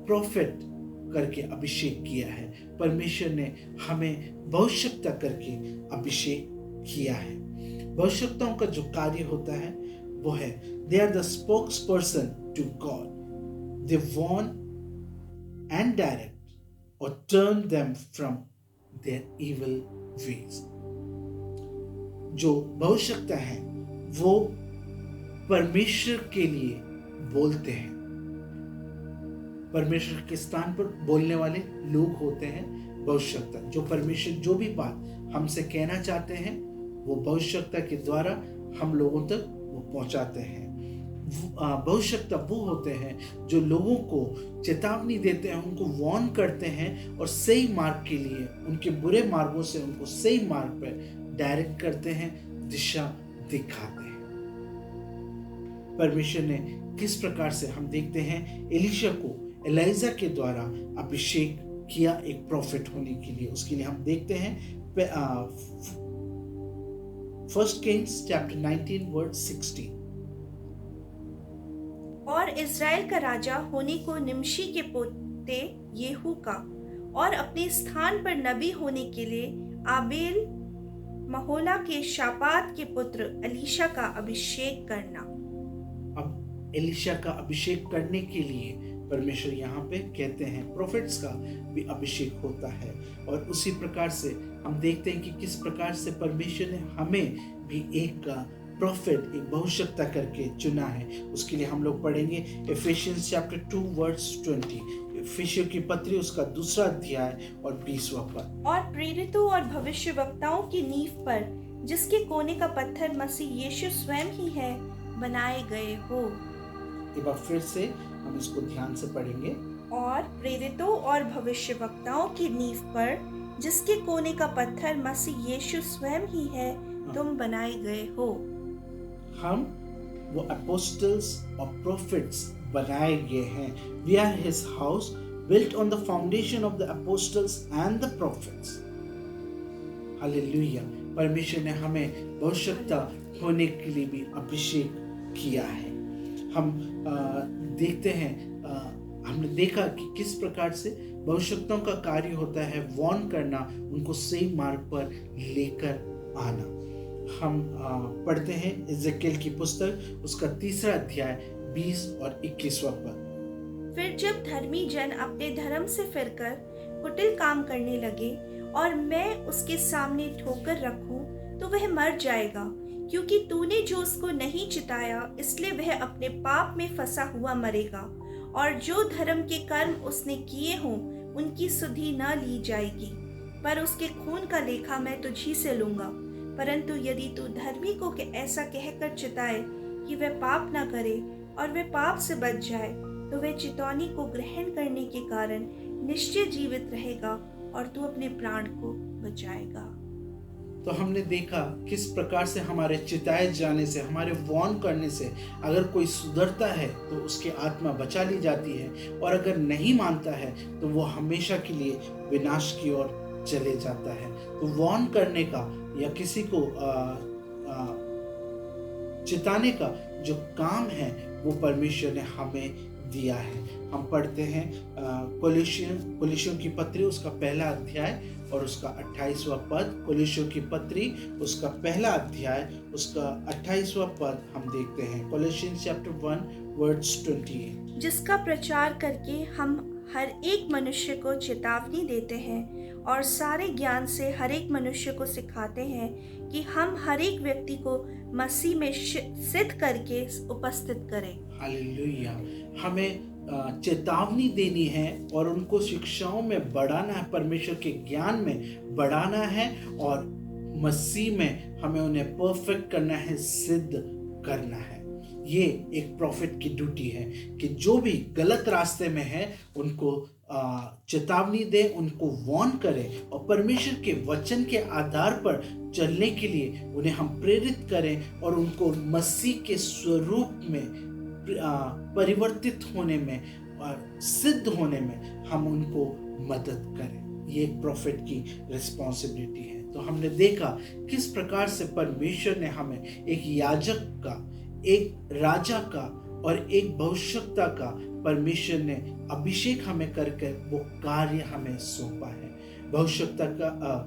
प्रोफेट करके अभिषेक किया है। परमेश्वर ने हमें भविष्यवक्ता करके अभिषेक किया है। भविष्यवक्ताओं का जो कार्य होता है वो है, they are the spokesperson to God, they warn and direct और turn them from their evil ways. जो भविष्यवक्ता है वो परमेश्वर के लिए बोलते हैं। परमेश्वर के स्थान पर बोलने वाले लोग होते हैं भविष्यवक्ता। जो परमेश्वर जो भी बात हमसे कहना चाहते हैं वो भविष्यवक्ता के द्वारा हम लोगों तक वो पहुंचाते हैं। भविष्यवक्ता वो होते हैं जो लोगों को चेतावनी देते हैं, उनको वार्न करते हैं और सही मार्ग के लिए, उनके बुरे मार्गों से उनको सही मार्ग पर डायरेक्ट करते हैं, दिशा दिखाते हैं। परमेश्वर ने किस प्रकार से हम देखते हैं एलीशा को एलिजा के द्वारा अभिषेक किया एक प्रॉफिट होने के लिए। उसके लिए हम देखते हैं 1 Kings chapter 19 verse 16। और इज़राइल का राजा होने को निमशी के पोते येहू का और अपने स्थान पर नबी होने के लिए आबेल महोला के शापात के पुत्र एलीशा का अभिषेक करना। अब एलीशा का अभिषेक करने के लिए परमेश्वर यहाँ पे कहते हैं प्रोफेट्स का भी अभिषेक होता है। और उसी प्रकार से हम देखते हैं कि किस प्रकार से परमेश्वर ने हमें भी एक प्रोफेट, एक भविष्यवक्ता करके चुना है। उसके लिए हम लोग पढ़ेंगे एफेसियंस चैप्टर 2 वर्स 20, एफिसियों की पत्री उसका 2 अध्याय और 20वां पद। और प्रेरितों और भविष्यवक्ताओं की नींव पर, जिसके कोने का पत्थर मसीह यीशु स्वयं ही है, बनाए गए हो। एक बार फिर से हम इसको ध्यान से पढ़ेंगे। और प्रेरितों और भविष्यवक्ताओं की नींव पर, जिसके कोने का पत्थर मसीह यीशु स्वयं ही है, तुम बनाए गए हो। हम वो अपोस्टल्स और प्रोफेट्स बनाए गए हैं। We are his house built on the foundation of the apostles and the prophets. Hallelujah. परमेश्वर ने हमें भविष्यवक्ता होने के लिए भी अभिषेक किया है। हम देखते हैं, हमने देखा कि किस प्रकार से भविष्यवक्ताओं का कार्य होता है वार्न करना, उनको सही मार्ग पर लेकर आना। हम पढ़ते हैं इज़ेकियेल की पुस्तक उसका 3 अध्याय 20 और 21वां पद। फिर जब धर्मी जन अपने धर्म से फिरकर कुटिल काम करने लगे और मैं उसके सामने ठोकर रखूं, तो वह मर जाएगा, क्योंकि तूने जो उसको नहीं चिताया, इसलिए वह अपने पाप में फंसा हुआ मरेगा। और जो धर्म के कर्म उसने किए हों, उनकी सुधि न ली जाएगी, पर उसके खून का लेखा मैं तुझी से लूंगा। परंतु यदि तू धर्मी को ऐसा कहकर चिताए कि वह पाप न करे और वह पाप से बच जाए, तो वह चितौनी को ग्रहण करने के कारण निश्चय जीवित रहेगा और तू अपने प्राण को बचाएगा। तो हमने देखा किस प्रकार से हमारे चिताए जाने से, हमारे वार्न करने से अगर कोई सुधरता है तो उसकी आत्मा बचा ली जाती है, और अगर नहीं मानता है तो वो हमेशा के लिए विनाश की ओर चले जाता है। तो वार्न करने का या किसी को चिताने का जो काम है वो परमेश्वर ने हमें दिया है। हम पढ़ते हैं कोलोसियों की पत्री उसका 1 अध्याय और उसका 28वां पद। कोलोसियों की पत्री उसका 1 अध्याय उसका 28वां पद हम देखते हैं। कोलोसियंस चैप्टर 1 वर्ड्स 28। जिसका प्रचार करके हम हर एक मनुष्य को चेतावनी देते हैं और सारे ज्ञान से हर एक मनुष्य को सिखाते हैं कि हम हर एक व्यक्ति को मसीह में सिद्ध करके उपस्थित करें। हालेलुया। हमें चेतावनी देनी है और उनको शिक्षाओं में बढ़ाना है, परमेश्वर के ज्ञान में बढ़ाना है और मसीह में हमें उन्हें परफेक्ट करना है, सिद्ध करना है। ये एक प्रॉफिट की ड्यूटी है कि जो भी गलत रास्ते में है उनको चेतावनी दे, उनको वार्न करें और परमेश्वर के वचन के आधार पर चलने के लिए उन्हें हम प्रेरित करें और उनको मसीह के स्वरूप में परिवर्तित होने में और सिद्ध होने में हम उनको मदद करें। ये एक प्रॉफिट की रिस्पॉन्सिबिलिटी है। तो हमने देखा किस प्रकार से परमेश्वर ने हमें एक याजक का, एक राजा का और एक भविष्यवक्ता का परमेश्वर ने अभिषेक हमें करके वो कार्य हमें सौंपा है। भविष्यवक्ता का,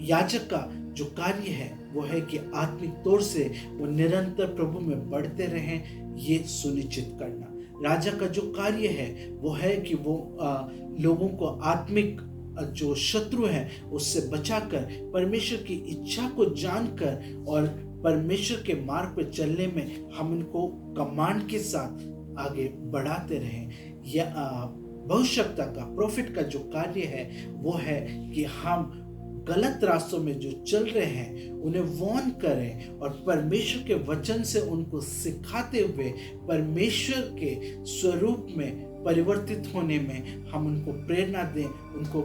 याजक का जो कार्य है वो है कि आत्मिक तौर से वो निरंतर प्रभु में बढ़ते रहें, ये सुनिश्चित करना। राजा का जो कार्य है वो है कि वो लोगों को आत्मिक जो शत्रु है उससे बचाकर परमेश्वर की इच्छा को जानकर और परमेश्वर के मार्ग पर चलने में हम उनको कमांड के साथ आगे बढ़ाते रहें। या भविष्यवक्ता का, प्रॉफिट का जो कार्य है वो है कि हम गलत रास्तों में जो चल रहे हैं उन्हें वार्न करें और परमेश्वर के वचन से उनको सिखाते हुए परमेश्वर के स्वरूप में परिवर्तित होने में हम उनको प्रेरणा दें, उनको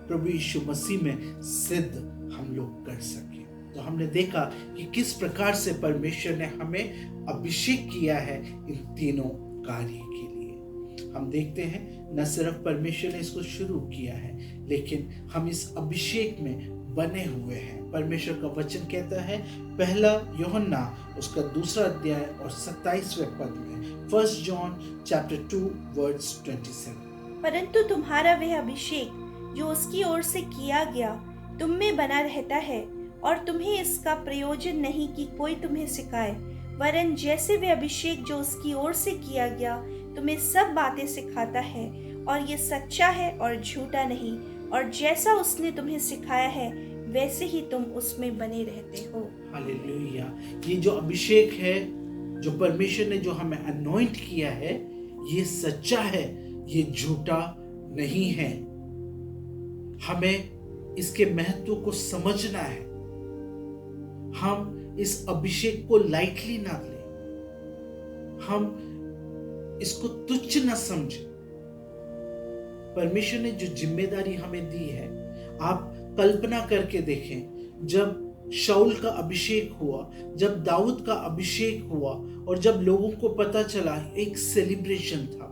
प्रभु यीशु मसीह में सिद्ध हम लोग कर सकें। तो हमने देखा कि किस प्रकार से परमेश्वर ने हमें अभिषेक किया है इन तीनों कार्य के लिए। हम देखते हैं न सिर्फ परमेश्वर ने इसको शुरू किया है लेकिन हम इस अभिषेक में बने हुए हैं। परमेश्वर का वचन कहता है, पहला यूहन्ना उसका 2 अध्याय और 27वें पद में, 1 जॉन चैप्टर 2 वर्ड्स 27। परंतु तुम्हारा वह अभिषेक जो उसकी ओर से किया गया तुम में बना रहता है और तुम्हें इसका प्रयोजन नहीं कि कोई तुम्हें सिखाए, वरन जैसे वह अभिषेक जो उसकी ओर से किया गया तुम्हें सब बातें सिखाता है और ये सच्चा है और झूठा नहीं, और जैसा उसने तुम्हें सिखाया है वैसे ही तुम उसमें बने रहते हो। हालेलुया। ये जो अभिषेक है, जो परमेश्वर ने जो हमें अनॉइंट किया है, ये सच्चा है, ये झूठा नहीं है। हमें इसके महत्व को समझना है। हम इस अभिषेक को लाइटली ना लें, हम इसको तुच्छ ना समझें। परमेश्वर ने जो जिम्मेदारी हमें दी है, आप कल्पना करके देखें, जब शाऊल का अभिषेक हुआ, जब दाऊद का अभिषेक हुआ और जब लोगों को पता चला, एक सेलिब्रेशन था,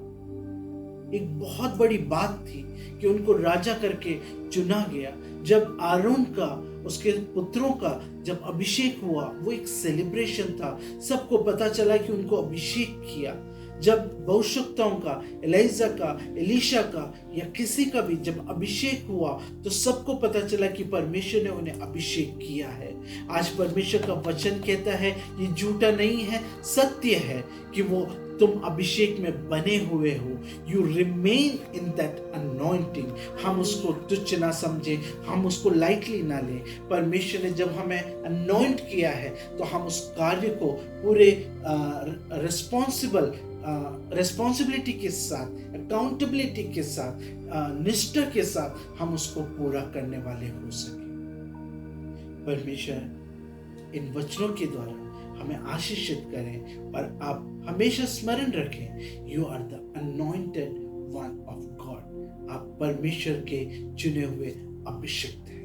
एक बहुत बड़ी बात थी कि उनको राजा करके चुना गया। जब आरोन का, उसके पुत्रों का जब अभिषेक हुआ, वो एक सेलिब्रेशन था, सबको पता चला कि उनको अभिषेक किया। जब भविष्यवक्ताओं का, एलिजा का, एलीशा का या किसी का भी जब अभिषेक हुआ तो सबको पता चला कि परमेश्वर ने उन्हें अभिषेक किया है। आज परमेश्वर का वचन कहता है, ये झूठा नहीं है, सत्य है कि वो तुम अभिषेक में बने हुए हो। You remain in that anointing. हम उसको तुच्छ ना समझे, हम उसको लाइटली ना लें। परमेश्वर ने जब हमें अनॉइंट किया है तो हम उस कार्य को पूरे रिस्पॉन्सिबिलिटी के साथ, अकाउंटेबिलिटी के साथ, निष्ठा के साथ हम उसको पूरा करने वाले हो सके। परमेश्वर इन वचनों के द्वारा हमें आशीषित करें और आप हमेशा स्मरण रखें, you are the anointed one of God. आप परमेश्वर के चुने हुए अभिषिक्त हैं।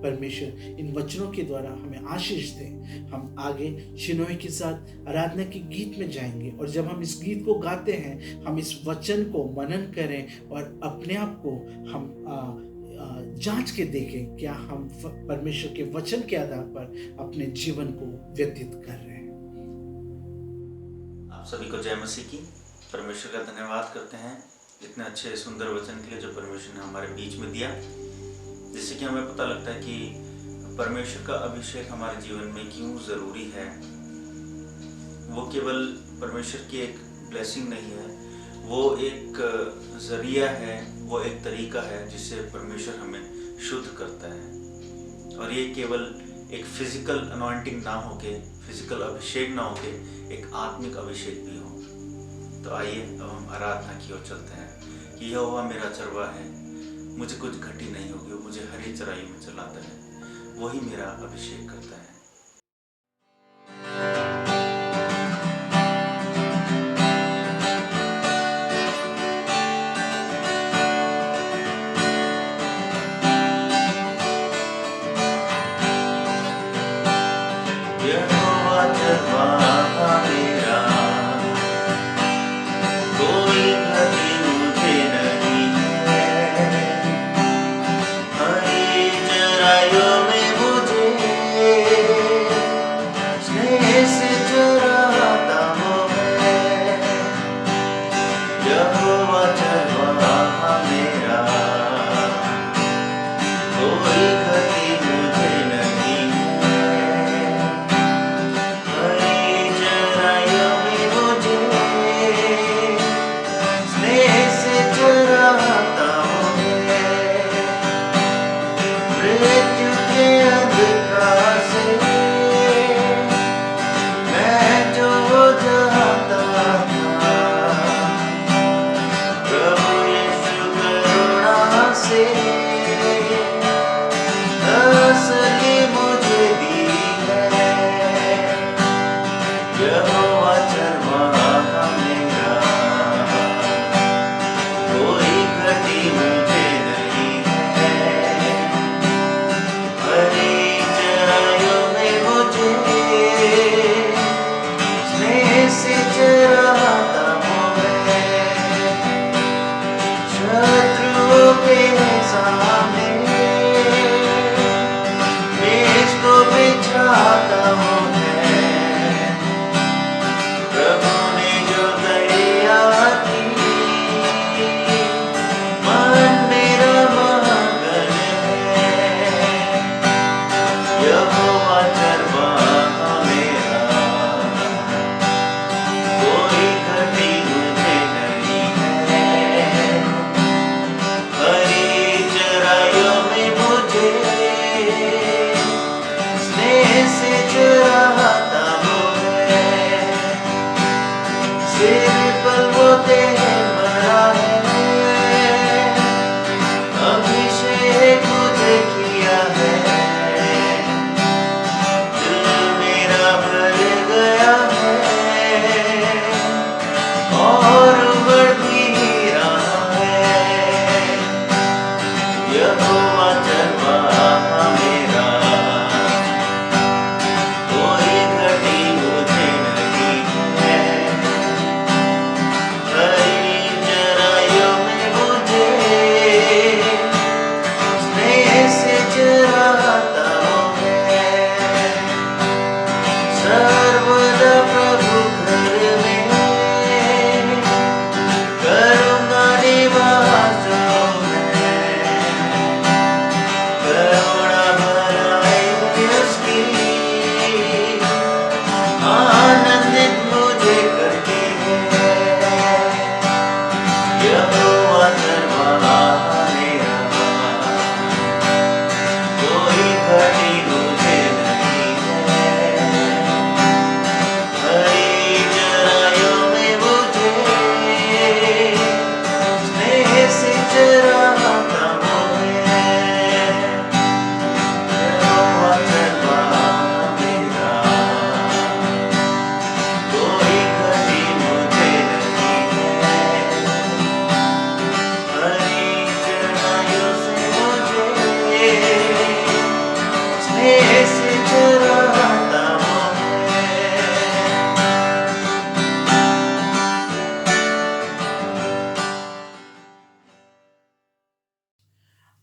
परमेश्वर इन वचनों के द्वारा हमें आशीष दें। हम आगे शिनोय के साथ आराधना के गीत में जाएंगे और जब हम इस गीत को गाते हैं, हम इस वचन को मनन करें और अपने आप को हम जांच के देखें, क्या हम परमेश्वर के वचन के आधार पर अपने जीवन को व्यतीत कर रहे हैं। आप सभी को जय मसीह की। परमेश्वर का धन्यवाद करते हैं इतने अच्छे सुंदर वचन के लिए जो परमेश्वर ने हमारे बीच में दिया, जिससे कि हमें पता लगता है कि परमेश्वर का अभिषेक हमारे जीवन में क्यों ज़रूरी है। वो केवल परमेश्वर की एक ब्लेसिंग नहीं है, वो एक ज़रिया है, वो एक तरीका है जिससे परमेश्वर हमें शुद्ध करता है। और ये केवल एक फिजिकल अनॉइंटिंग ना होके, फिजिकल अभिषेक ना होके, एक आत्मिक अभिषेक भी हो। तो आइए अब हम आराधना की ओर चलते हैं कि यहोवा मेरा चरवाहा है, मुझे कुछ घटी नहीं होगी, वो मुझे हरी चराई में चलाता है, वही मेरा अभिषेक करता है। यहोवा चरवाहा मेरा, कोई घटी मुझे नहीं है। हरी चराइयों में मुझे स्नेह से चराता वो है। यहोवा चरवाहा मेरा, कोई घटी मुझे नहीं है। हरी चराइयों में मुझे स्नेह से चराता वो है। मृत्यु के अंधकार से मैं जो जाता था, प्रभु यीशु करुणा से तसल्ली मुझे दी है। यहोवा चरवाहा मेरा, कोई घटी मुझे नहीं है। हरी चराइयों में मुझे स्नेह से चराता वो है। शत्रुओं के सामने मेज को बिछाता वो है। प्रभु ने जो दया की, मन मेरा मगन है। यहोवा चरवाहा मेरा, कोई घटी मुझे नहीं है। हरी चराइयों में मुझे स्नेह से चराता वो है। सिर पर वो देह मरा है, अभिषेक मुझे किया है। दिल मेरा भर गया है और बढ़ भी रहा है। यहोवा चरवाहा मेरा, कोई घटी मुझे नहीं है। हरी चराइयों में मुझे स्नेह से चराता वो है। सर्वदा प्रभु घर में करूँगा निवास मैं। करुणा भराई उसकी आनंदित मुझे करती है। यहोवा चरवाहा मेरा, कोई घटी मुझे नहीं है। हरी चराइयों में मुझे स्नेह से चराता वो है। यहोवा चरवाहा मेरा, कोई घटी मुझे नहीं है। हरी चराइयों से मुझे स्नेह से चराता वो है।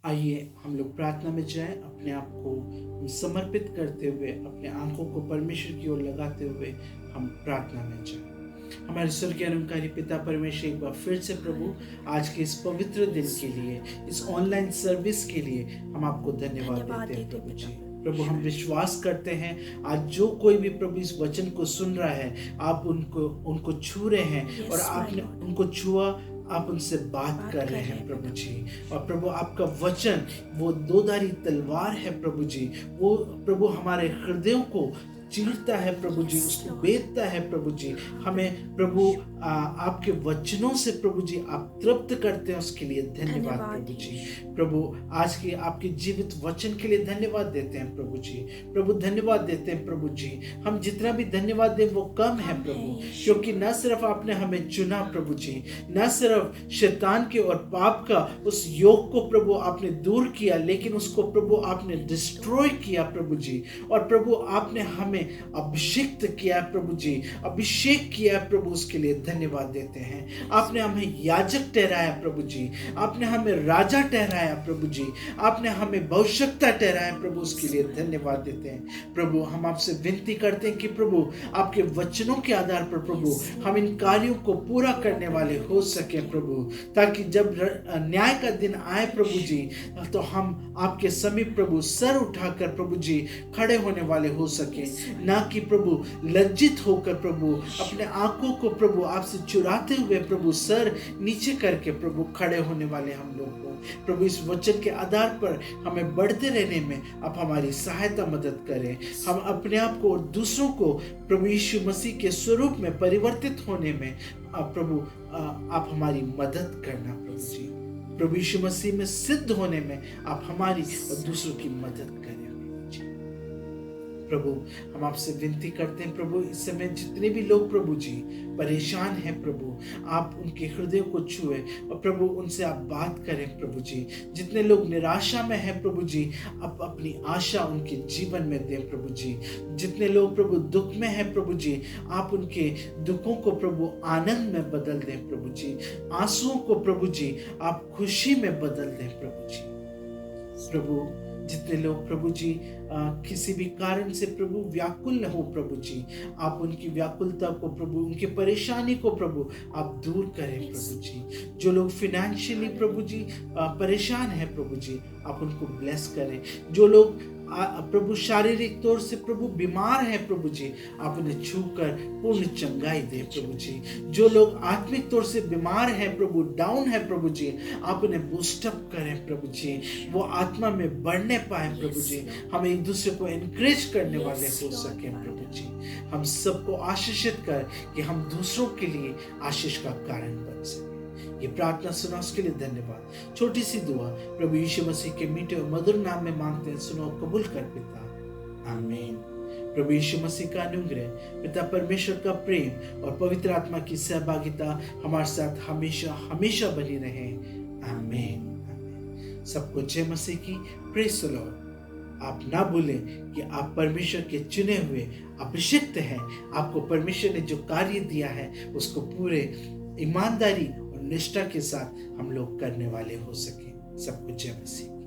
आइए हम लोग प्रार्थना में जाएं, अपने आप को हम समर्पित करते हुए, अपने आंखों को परमेश्वर की ओर लगाते हुए हम प्रार्थना में जाएं। हमारे स्वर्गीय निरंकारी पिता परमेश्वर, एक बार फिर से प्रभु आज के इस पवित्र दिन के लिए, इस ऑनलाइन सर्विस के लिए हम आपको धन्यवाद देते हैं प्रभु जी। प्रभु हम विश्वास करते हैं आज जो कोई भी प्रभु इस वचन को सुन रहा है, आप उनको छू रहे हैं Yes, और my आपने Lord. उनको छुआ, आप उनसे बात कर रहे हैं प्रभु जी। और प्रभु आपका वचन वो दोधारी तलवार है प्रभु जी, वो प्रभु हमारे हृदयों को चीरता है प्रभु जी, उसको बेचता है प्रभु जी। हमें प्रभु आपके वचनों से प्रभु जी आप तृप्त करते हैं, उसके लिए धन्यवाद प्रभु जी। प्रभु आज के आपके जीवित वचन के लिए धन्यवाद देते हैं प्रभु जी। प्रभु धन्यवाद देते हैं प्रभु जी। हम जितना भी धन्यवाद दें वो कम है प्रभु, क्योंकि न सिर्फ आपने हमें चुना प्रभु जी, न सिर्फ शैतान के और पाप का उस योग को प्रभु आपने दूर किया, लेकिन उसको प्रभु आपने डिस्ट्रॉय किया प्रभु जी। और प्रभु आपने हमें अभिषेक किया प्रभु जी, अभिषेक किया प्रभु, उसके लिए धन्यवाद देते हैं। आपने हमें याजक ठहराया प्रभु जी, आपने हमें राजा ठहराया प्रभु जी, आपने हमें भविष्यवक्ता ठहराया प्रभु, उसके लिए धन्यवाद देते हैं। प्रभु हम आपसे विनती करते हैं कि प्रभु आपके वचनों के आधार पर प्रभु हम इन कार्यों को पूरा करने वाले हो सके प्रभु, ताकि जब न्याय का दिन आए प्रभु जी तो हम आपके समीप प्रभु सर उठाकर प्रभु जी खड़े होने वाले हो सके, ना कि प्रभु लज्जित होकर प्रभु अपने आंखों को प्रभु आपसे चुराते हुए प्रभु सर नीचे करके प्रभु खड़े होने वाले हम लोग हो। प्रभु इस वचन के आधार पर हमें बढ़ते रहने में आप हमारी सहायता मदद करें। हम अपने आप को और दूसरों को प्रभु यीशु मसीह के स्वरूप में परिवर्तित होने में प्रभु आप हमारी मदद करना प्रभु जी। प्रभु यीशु मसीह में सिद्ध होने में आप हमारी और दूसरों की मदद करें प्रभु। हम आपसे विनती करते हैं प्रभु, इस समय जितने भी लोग प्रभु जी परेशान हैं प्रभु, आप उनके हृदय को छुए और प्रभु उनसे आप बात करें प्रभु जी। जितने लोग निराशा में हैं प्रभु जी, आप अपनी आशा उनके जीवन में दें प्रभु जी। जितने लोग प्रभु दुख में हैं प्रभु जी, आप उनके दुखों को प्रभु आनंद में बदल दें प्रभु जी। आंसुओं को प्रभु जी आप खुशी में बदल दें प्रभु जी। प्रभु जितने लोग प्रभु जी किसी भी कारण से प्रभु व्याकुल हो प्रभु जी, आप उनकी व्याकुलता को प्रभु, उनकी परेशानी को प्रभु आप दूर करें प्रभु जी। जो लोग फाइनेंशियली प्रभु जी परेशान है प्रभु जी, आप उनको ब्लेस करें। जो लोग प्रभु शारीरिक तौर से प्रभु बीमार है प्रभु जी, आप उन्हें छूकर पूर्ण चंगाई दे प्रभु जी। जो लोग आत्मिक तौर से बीमार है प्रभु, डाउन है प्रभु जी, आप उन्हें बूस्टअप करें प्रभु जी, वो आत्मा में बढ़ने पाए प्रभु जी। हम एक दूसरे को एनकरेज करने वाले हो सके प्रभु जी। हम सबको आशीषित कर कि हम दूसरों के लिए आशीष का कारण बन सके। ये प्रार्थना सुना उसके लिए धन्यवाद। छोटी सी दुआ प्रभु यीशु मसीह के मीठे और मधुर नाम में मांगते हैं, सुनो और कबूल कर पिता, आमीन। प्रभु यीशु मसीह का अनुग्रह, पिता परमेश्वर का प्रेम और पवित्र आत्मा की सहभागिता हमारे साथ हमेशा हमेशा बनी रहे, आमीन। सबको जय मसीह की, प्रेज़ द लॉर्ड। आप ना भूलें कि आप परमेश्वर के चुने हुए अभिषिक्त हैं। आपको परमेश्वर ने जो कार्य दिया है उसको पूरे ईमानदारी और निष्ठा के साथ हम लोग करने वाले हो सके। सबको जय मसीह।